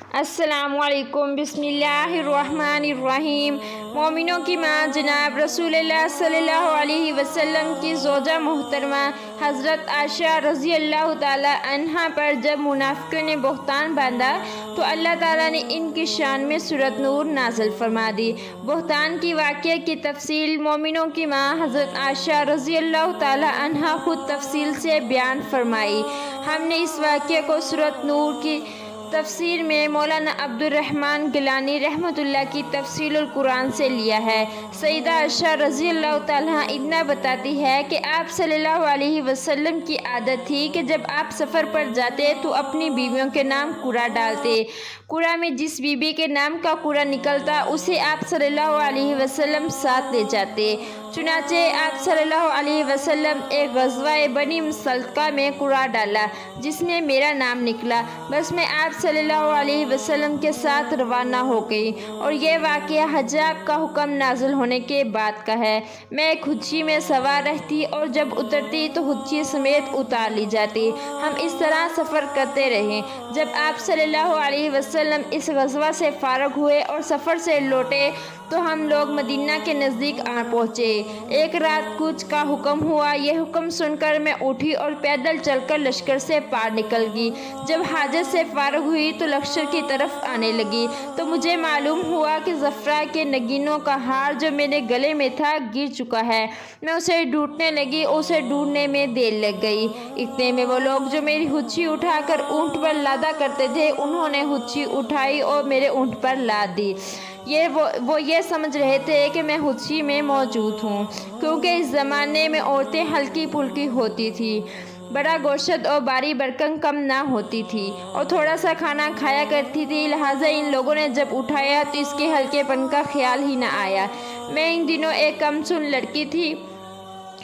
السلام علیکم۔ بسم اللہ الرحمن الرحیم۔ مومنوں کی ماں جناب رسول اللہ صلی اللہ علیہ وسلم کی زوجہ محترمہ حضرت عائشہ رضی اللہ تعالی عنہا پر جب منافقوں نے بہتان باندھا تو اللہ تعالیٰ نے ان کی شان میں سورۃ نور نازل فرما دی۔ بہتان کی واقعہ کی تفصیل مومنوں کی ماں حضرت عائشہ رضی اللہ تعالی عنہا خود تفصیل سے بیان فرمائی۔ ہم نے اس واقعے کو سورۃ نور کی تفسیر میں مولانا عبد الرحمن گیلانی رحمۃ اللہ کی تفسیر القرآن سے لیا ہے۔ سیدہ عائشہ رضی اللہ تعالیٰ اتنا بتاتی ہے کہ آپ صلی اللہ علیہ وسلم کی عادت تھی کہ جب آپ سفر پر جاتے تو اپنی بیویوں کے نام قرعہ ڈالتے۔ قرعہ میں جس بیوی کے نام کا قرعہ نکلتا اسے آپ صلی اللہ علیہ وسلم ساتھ لے جاتے۔ چنانچہ آپ صلی اللہ علیہ وسلم ایک غزوہ بنی مصطلقہ میں قرعہ ڈالا جس میں میرا نام نکلا، بس میں آپ صلی اللہ علیہ وسلم کے ساتھ روانہ ہو گئی، اور یہ واقعہ حجاب کا حکم نازل ہونے کے بعد کا ہے۔ میں ایک حجی میں سوار رہتی اور جب اترتی تو حجی سمیت اتار لی جاتی۔ ہم اس طرح سفر کرتے رہے۔ جب آپ صلی اللہ علیہ وسلم اس غزوہ سے فارغ ہوئے اور سفر سے لوٹے تو ہم لوگ مدینہ کے نزدیک آ پہنچے۔ ایک رات کوچ کا حکم ہوا۔ یہ حکم سن کر میں اٹھی اور پیدل چل کر لشکر سے پار نکل گئی۔ جب حاجت سے فارغ ہوئی تو لشکر کی طرف آنے لگی تو مجھے معلوم ہوا کہ زفرہ کے نگینوں کا ہار جو میرے گلے میں تھا گر چکا ہے۔ میں اسے ڈھونڈنے لگی، اسے ڈھونڈنے میں دیر لگ گئی۔ اتنے میں وہ لوگ جو میری ہچھی اٹھا کر اونٹ پر لادا کرتے تھے انہوں نے ہچھی اٹھائی اور میرے اونٹ پر لاد دی۔ وہ یہ سمجھ رہے تھے کہ میں ہچھی میں موجود ہوں، کیونکہ اس زمانے میں عورتیں ہلکی پھلکی ہوتی تھیں، بڑا گوشت اور باری برکن کم نہ ہوتی تھی اور تھوڑا سا کھانا کھایا کرتی تھی، لہٰذا ان لوگوں نے جب اٹھایا تو اس کے ہلکے پن کا خیال ہی نہ آیا۔ میں ان دنوں ایک کم سن لڑکی تھی۔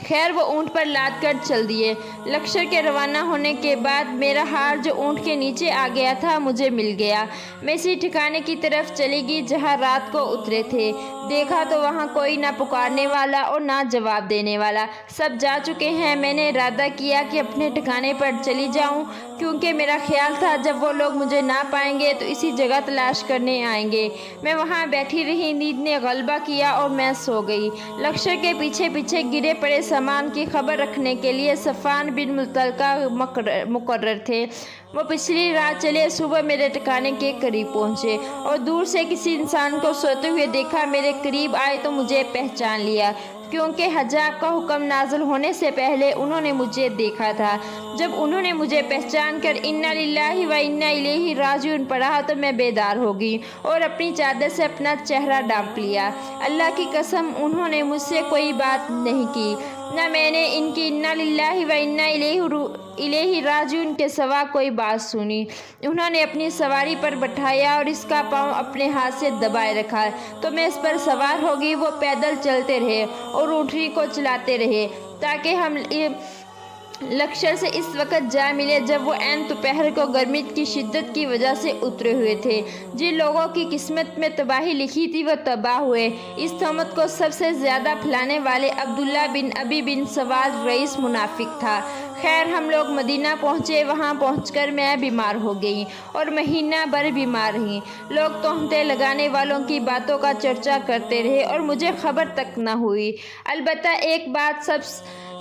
خیر وہ اونٹ پر لاد کر چل دیے۔ لشکر کے روانہ ہونے کے بعد میرا ہار جو اونٹ کے نیچے آ گیا تھا مجھے مل گیا۔ میں اسی ٹھکانے کی طرف چلی گئی جہاں رات کو اترے تھے۔ دیکھا تو وہاں کوئی نہ پکارنے والا اور نہ جواب دینے والا، سب جا چکے ہیں۔ میں نے ارادہ کیا کہ اپنے ٹھکانے پر چلی جاؤں، کیونکہ میرا خیال تھا جب وہ لوگ مجھے نہ پائیں گے تو اسی جگہ تلاش کرنے آئیں گے۔ میں وہاں بیٹھی رہی، نیند نے غلبہ کیا اور میں سو گئی۔ لشکر کے پیچھے پیچھے گرے پڑے سامان کی خبر رکھنے کے لیے صفوان بن مطلقہ مقرر تھے۔ وہ پچھلی رات چلے، صبح میرے ٹھکانے کے قریب پہنچے اور دور سے کسی انسان کو سوتے ہوئے دیکھا۔ میرے قریب آئے تو مجھے پہچان لیا، کیونکہ حجاب کا حکم نازل ہونے سے پہلے انہوں نے مجھے دیکھا تھا۔ جب انہوں نے مجھے پہچان کر انا للہ و انا الیہ راجعون پڑھا تو میں بیدار ہو گئی اور اپنی چادر سے اپنا چہرہ ڈھانپ لیا۔ اللہ کی قسم انہوں نے مجھ سے کوئی بات نہیں کی، نہ میں نے ان کی انا للہ و انا الیہ راجعون کے سوا کوئی بات سنی۔ انہوں نے اپنی سواری پر بٹھایا اور اس کا پاؤں اپنے ہاتھ سے دبائے رکھا تو میں اس پر سوار ہو گئی۔ وہ پیدل چلتے رہے اور اونٹنی کو چلاتے رہے تاکہ ہم لشکر سے اس وقت جا ملے جب وہ عین دوپہر کو گرمی کی شدت کی وجہ سے اترے ہوئے تھے۔ جن لوگوں کی قسمت میں تباہی لکھی تھی وہ تباہ ہوئے۔ اس تہمت کو سب سے زیادہ پھیلانے والے عبداللہ بن ابی بن سواد رئیس منافق تھا۔ خیر ہم لوگ مدینہ پہنچے۔ وہاں پہنچ کر میں بیمار ہو گئی اور مہینہ بھر بیمار رہی۔ لوگ تہمتیں لگانے والوں کی باتوں کا چرچا کرتے رہے اور مجھے خبر تک نہ ہوئی۔ البتہ ایک بات سب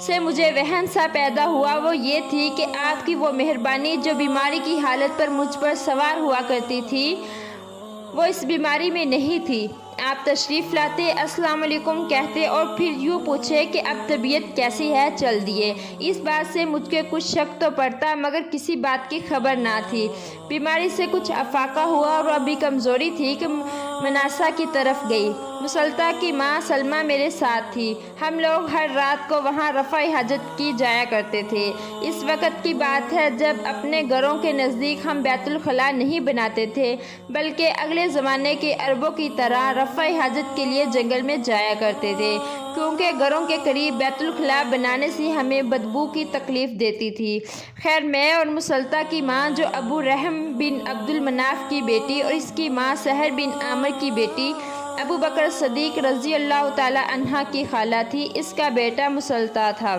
سے مجھے وہن سا پیدا ہوا، وہ یہ تھی کہ آپ کی وہ مہربانی جو بیماری کی حالت پر مجھ پر سوار ہوا کرتی تھی وہ اس بیماری میں نہیں تھی۔ آپ تشریف لاتے، السلام علیکم کہتے اور پھر یوں پوچھے کہ اب طبیعت کیسی ہے، چل دیے۔ اس بات سے مجھ کے کچھ شک تو پڑتا مگر کسی بات کی خبر نہ تھی۔ بیماری سے کچھ افاقہ ہوا اور ابھی کمزوری تھی کہ مناسا کی طرف گئی۔ مصطلقہ کی ماں سلمہ میرے ساتھ تھی۔ ہم لوگ ہر رات کو وہاں رفع حاجت کی جایا کرتے تھے۔ اس وقت کی بات ہے جب اپنے گھروں کے نزدیک ہم بیت الخلاء نہیں بناتے تھے بلکہ اگلے زمانے کے عربوں کی طرح رفع حاجت کے لیے جنگل میں جایا کرتے تھے، کیونکہ گھروں کے قریب بیت الخلاء بنانے سے ہمیں بدبو کی تکلیف دیتی تھی۔ خیر میں اور مصطلقہ کی ماں جو ابو رحم بن عبد المناف کی بیٹی اور اس کی ماں سہر بن عامر کی بیٹی ابو بکر صدیق رضی اللہ تعالی عنہ کی خالہ تھی، اس کا بیٹا مصطلقہ تھا۔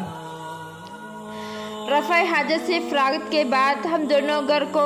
رفع حاجت سے فراغت کے بعد ہم دونوں گھر کو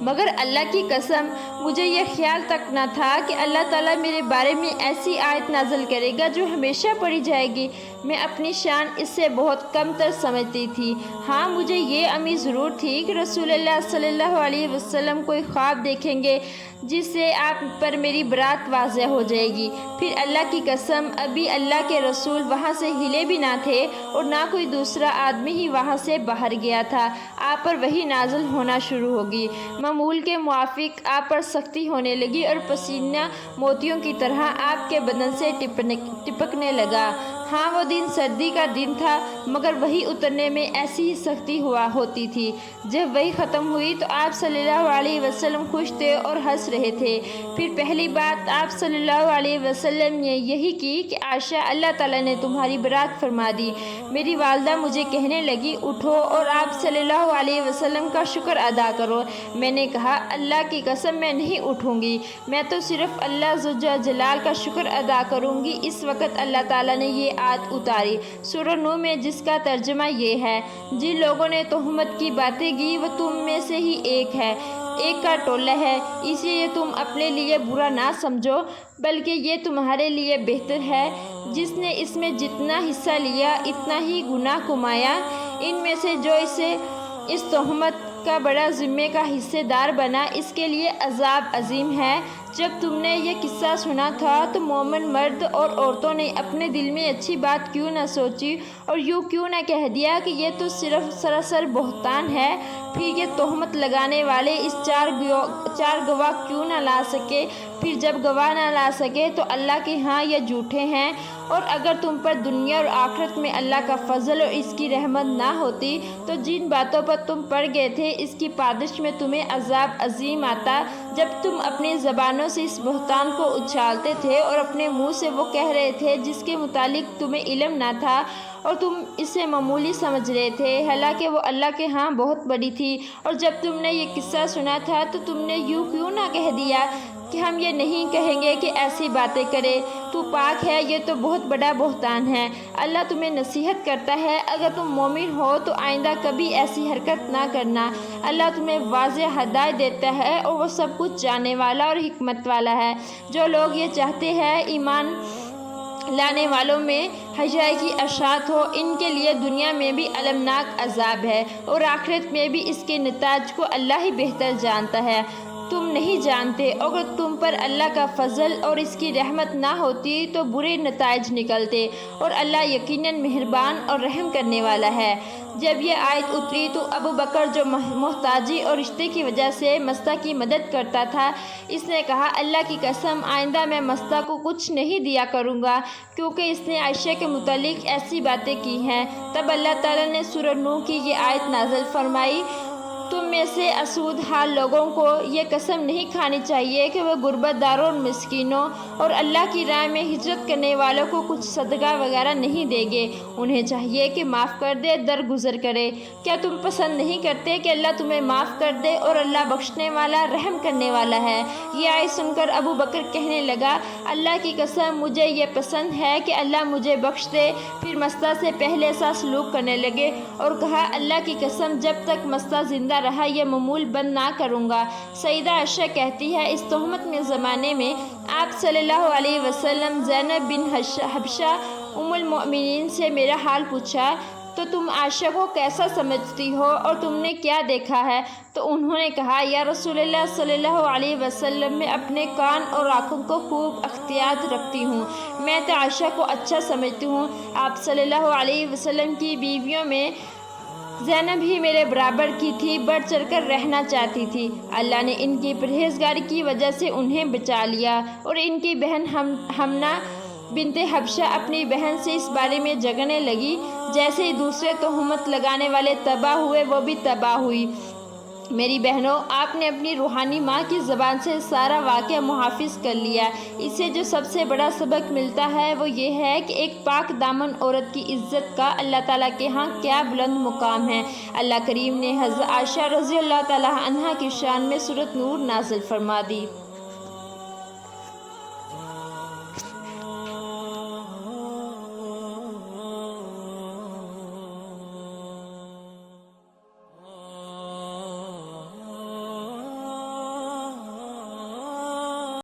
مگر اللہ کی قسم مجھے یہ خیال تک نہ تھا کہ اللہ تعالیٰ میرے بارے میں ایسی آیت نازل کرے گا جو ہمیشہ پڑھی جائے گی۔ میں اپنی شان اس سے بہت کم تر سمجھتی تھی۔ ہاں، مجھے یہ امید ضرور تھی کہ رسول اللہ صلی اللہ علیہ وسلم کوئی خواب دیکھیں گے جس سے آپ پر میری برات واضح ہو جائے گی۔ پھر اللہ کی قسم ابھی اللہ کے رسول وہاں سے ہلے بھی نہ تھے اور نہ کوئی دوسرا آدمی ہی وہاں سے باہر گیا تھا، آپ پر وحی نازل ہونا شروع ہوگی۔ معمول کے موافق آپ پر سختی ہونے لگی اور پسینہ موتیوں کی طرح آپ کے بدن سے ٹپکنے لگا۔ ہاں، وہ دن سردی کا دن تھا، مگر وحی اترنے میں ایسی ہی سختی ہوتی تھی۔ جب وحی ختم ہوئی تو آپ صلی اللہ علیہ وسلم خوش تھے اور ہنس رہے تھے۔ پھر پہلی بات آپ صلی اللہ علیہ وسلم نے یہی کی کہ عائشہ، اللہ تعالیٰ نے تمہاری برات فرما دی۔ میری والدہ مجھے کہنے لگی اٹھو اور آپ صلی اللہ علیہ وسلم کا شکر ادا کرو۔ میں نے کہا اللہ کی قسم میں نہیں اٹھوں گی، میں تو صرف اللہ ذو جلال کا شکر ادا کروں گی۔ اس وقت اللہ تعالیٰ نے یہ آیت اتاری سورہ نور میں، جس کا ترجمہ یہ ہے، جن لوگوں نے تہمت کی باتیں کی وہ تم میں سے ہی ایک کا ٹولہ ہے، اس لیے تم اپنے لیے برا نہ سمجھو بلکہ یہ تمہارے لیے بہتر ہے۔ جس نے اس میں جتنا حصہ لیا اتنا ہی گناہ کمایا۔ ان میں سے جو اس تہمت کا بڑا ذمے کا حصے دار بنا، اس کے لیے عذاب عظیم ہے۔ جب تم نے یہ قصہ سنا تھا تو مومن مرد اور عورتوں نے اپنے دل میں اچھی بات کیوں نہ سوچی اور یوں کیوں نہ کہہ دیا کہ یہ تو صرف سراسر بہتان ہے؟ پھر یہ تہمت لگانے والے اس چار گواہ کیوں نہ لا سکے؟ پھر جب گواہ نہ لا سکے تو اللہ کے ہاں یہ جھوٹے ہیں۔ اور اگر تم پر دنیا اور آخرت میں اللہ کا فضل اور اس کی رحمت نہ ہوتی تو جن باتوں پر تم پڑ گئے تھے اس کی پاداش میں تمہیں عذاب عظیم آتا۔ جب تم اپنی زبانوں سے اس بہتان کو اچھالتے تھے اور اپنے منہ سے وہ کہہ رہے تھے جس کے متعلق تمہیں علم نہ تھا اور تم اسے معمولی سمجھ رہے تھے، حالانکہ وہ اللہ کے ہاں بہت بڑی تھی۔ اور جب تم نے یہ قصہ سنا تھا تو تم نے یوں کیوں نہ کہہ دیا کہ ہم یہ نہیں کہیں گے کہ ایسی باتیں کرے، تو پاک ہے، یہ تو بہت بڑا بہتان ہے۔ اللہ تمہیں نصیحت کرتا ہے، اگر تم مومن ہو تو آئندہ کبھی ایسی حرکت نہ کرنا۔ اللہ تمہیں واضح ہدایت دیتا ہے اور وہ سب کچھ جاننے والا اور حکمت والا ہے۔ جو لوگ یہ چاہتے ہیں ایمان لانے والوں میں حجائی کی اشاعت ہو، ان کے لیے دنیا میں بھی المناک عذاب ہے اور آخرت میں بھی اس کے نتائج کو اللہ ہی بہتر جانتا ہے۔ تم نہیں جانتے، اگر تم پر اللہ کا فضل اور اس کی رحمت نہ ہوتی تو برے نتائج نکلتے، اور اللہ یقیناً مہربان اور رحم کرنے والا ہے۔ جب یہ آیت اتری تو ابو بکر، جو محتاجی اور رشتے کی وجہ سے مستہ کی مدد کرتا تھا، اس نے کہا اللہ کی قسم آئندہ میں مستہ کو کچھ نہیں دیا کروں گا کیونکہ اس نے عائشہ کے متعلق ایسی باتیں کی ہیں۔ تب اللہ تعالیٰ نے سورہ نور کی یہ آیت نازل فرمائی، تم میں سے اسود حال لوگوں کو یہ قسم نہیں کھانی چاہیے کہ وہ غربت داروں اور مسکینوں اور اللہ کی راہ میں ہجرت کرنے والوں کو کچھ صدقہ وغیرہ نہیں دیں گے، انہیں چاہیے کہ معاف کر دے، درگزر کرے۔ کیا تم پسند نہیں کرتے کہ اللہ تمہیں معاف کر دے اور اللہ بخشنے والا رحم کرنے والا ہے؟ یہ آیت سن کر ابو بکر کہنے لگا، اللہ کی قسم مجھے یہ پسند ہے کہ اللہ مجھے بخش دے۔ پھر مستہ سے پہلے سا سلوک کرنے لگے اور کہا اللہ کی قسم جب تک مستہ زندہ رہا یہ معمول بند نہ کروں گا۔ سیدہ عائشہ کہتی ہے اس تہمت میں زمانے میں آپ صلی اللہ علیہ وسلم زینب بن حبشہ ام المؤمنین سے میرا حال پوچھا تو تم عائشہ کو کیسا سمجھتی ہو اور تم نے کیا دیکھا ہے؟ تو انہوں نے کہا یا رسول اللہ صلی اللہ علیہ وسلم، میں اپنے کان اور آنکھوں کو خوب احتیاط رکھتی ہوں، میں تو عائشہ کو اچھا سمجھتی ہوں۔ آپ صلی اللہ علیہ وسلم کی بیویوں میں زینب ہی میرے برابر کی تھی، بڑھ چڑھ کر رہنا چاہتی تھی۔ اللہ نے ان کی پرہیزگاری کی وجہ سے انہیں بچا لیا۔ اور ان کی بہن حمنہ بنت حبشہ اپنی بہن سے اس بارے میں جھگڑنے لگی، جیسے ہی دوسرے تہمت لگانے والے تباہ ہوئے وہ بھی تباہ ہوئی۔ میری بہنوں، آپ نے اپنی روحانی ماں کی زبان سے سارا واقعہ محافظ کر لیا۔ اس سے جو سب سے بڑا سبق ملتا ہے وہ یہ ہے کہ ایک پاک دامن عورت کی عزت کا اللہ تعالیٰ کے ہاں کیا بلند مقام ہے۔ اللہ کریم نے حضرت عائشہ رضی اللہ تعالیٰ عنہا کی شان میں سورۃ نور نازل فرما دی۔